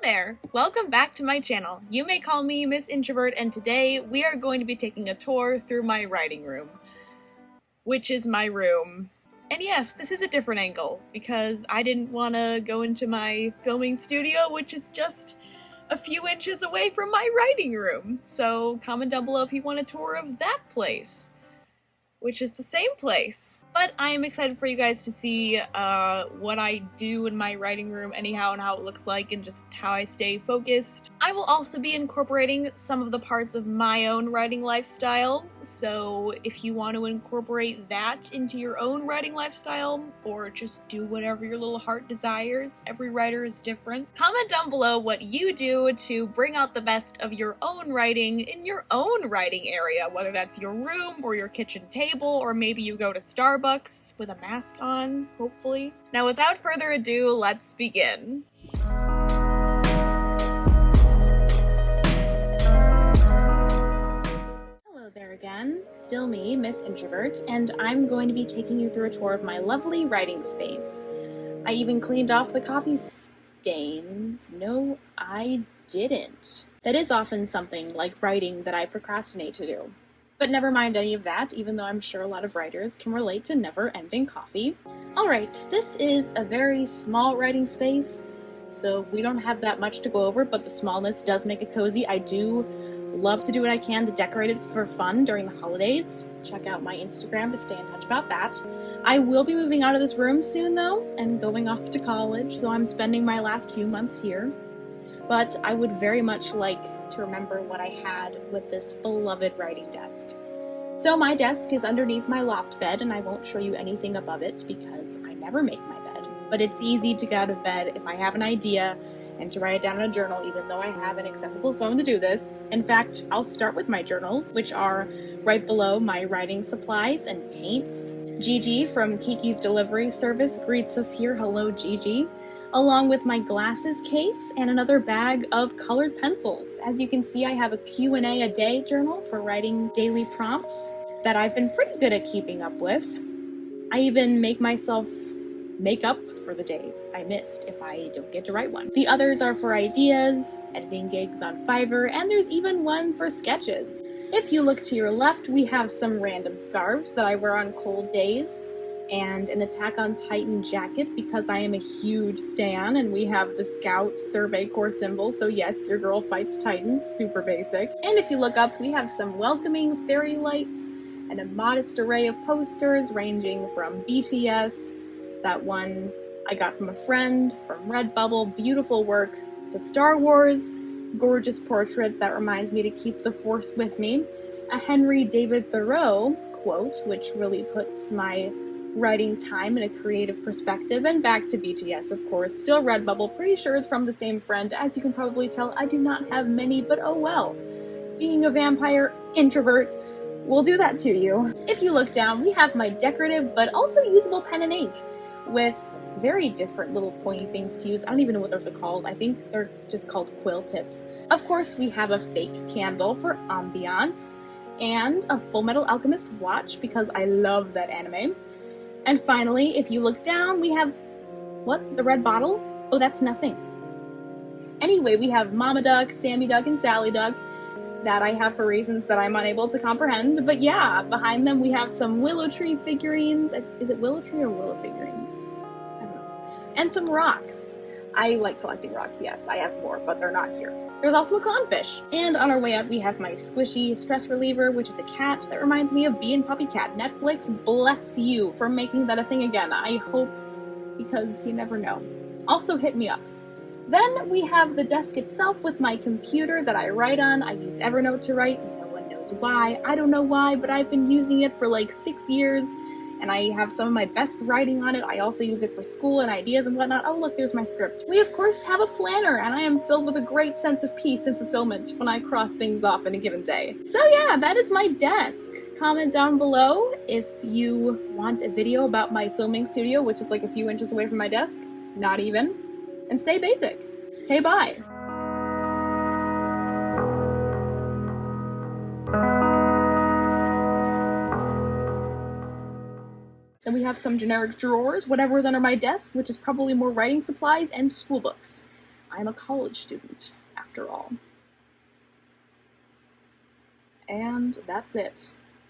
there! Welcome back to my channel. You may call me Miss Introvert, and today we are going to be taking a tour through my writing room. Which is my room. And yes, this is a different angle, because I didn't want to go into my filming studio, which is just a few inches away from my writing room. So comment down below if you want a tour of that place, which is the same place. But I am excited for you guys to see what I do in my writing room anyhow, and how it looks like, and just how I stay focused. I will also be incorporating some of the parts of my own writing lifestyle, so if you want to incorporate that into your own writing lifestyle, or just do whatever your little heart desires, every writer is different. Comment down below what you do to bring out the best of your own writing in your own writing area, whether that's your room or your kitchen table, or maybe you go to Starbucks with a mask on, hopefully. Now without further ado, let's begin. Hello there again, still me, Miss Introvert, and I'm going to be taking you through a tour of my lovely writing space. I even cleaned off the coffee stains. No, I didn't. That is often something, like writing, that I procrastinate to do. But never mind any of that, even though I'm sure a lot of writers can relate to never-ending coffee. Alright, this is a very small writing space, so we don't have that much to go over, but the smallness does make it cozy. I do love to do what I can to decorate it for fun during the holidays. Check out my Instagram to stay in touch about that. I will be moving out of this room soon, though, and going off to college, so I'm spending my last few months here. But I would very much like to remember what I had with this beloved writing desk. So my desk is underneath my loft bed, and I won't show you anything above it because I never make my bed. But it's easy to get out of bed if I have an idea and to write it down in a journal, even though I have an accessible phone to do this. In fact, I'll start with my journals, which are right below my writing supplies and paints. Gigi from Kiki's Delivery Service greets us here. Hello, Gigi. Along with my glasses case and another bag of colored pencils. As you can see, I have a Q&A a day journal for writing daily prompts that I've been pretty good at keeping up with. I even make myself make up for the days I missed if I don't get to write one. The others are for ideas, editing gigs on Fiverr, and there's even one for sketches. If you look to your left, we have some random scarves that I wear on cold days, and an Attack on Titan jacket because I am a huge stan, and we have the Scout Survey Corps symbol, so yes, your girl fights Titans, super basic. And if you look up, we have some welcoming fairy lights and a modest array of posters ranging from BTS, that one I got from a friend, from Redbubble, beautiful work, to Star Wars, gorgeous portrait that reminds me to keep the Force with me, a Henry David Thoreau quote, which really puts my writing time in a creative perspective, and back to BTS, of course. Still Redbubble, pretty sure it's from the same friend. As you can probably tell, I do not have many, but oh well. Being a vampire introvert will do that to you. If you look down, we have my decorative but also usable pen and ink with very different little pointy things to use. I don't even know what those are called. I think they're just called quill tips. Of course, we have a fake candle for ambiance, and a Full Metal Alchemist watch because I love that anime. And finally, if you look down, we have, what, the red bottle? Oh, that's nothing. Anyway, we have Mama Duck, Sammy Duck, and Sally Duck that I have for reasons that I'm unable to comprehend. But yeah, behind them we have some Willow Tree figurines. Is it Willow Tree or Willow figurines? I don't know. And some rocks. I like collecting rocks, yes. I have more, but they're not here. There's also a clownfish. And on our way up, we have my squishy stress reliever, which is a cat that reminds me of Bee and Puppy Cat. Netflix, bless you for making that a thing again. I hope, because you never know. Also hit me up. Then we have the desk itself with my computer that I write on. I use Evernote to write. No one knows why. I don't know why, but I've been using it for like 6 years. And I have some of my best writing on it. I also use it for school and ideas and whatnot. Oh, look, there's my script. We, of course, have a planner, and I am filled with a great sense of peace and fulfillment when I cross things off in a given day. So yeah, that is my desk. Comment down below if you want a video about my filming studio, which is like a few inches away from my desk. Not even. And stay basic. Okay, bye. Then we have some generic drawers, whatever is under my desk, which is probably more writing supplies and school books. I'm a college student, after all. And that's it.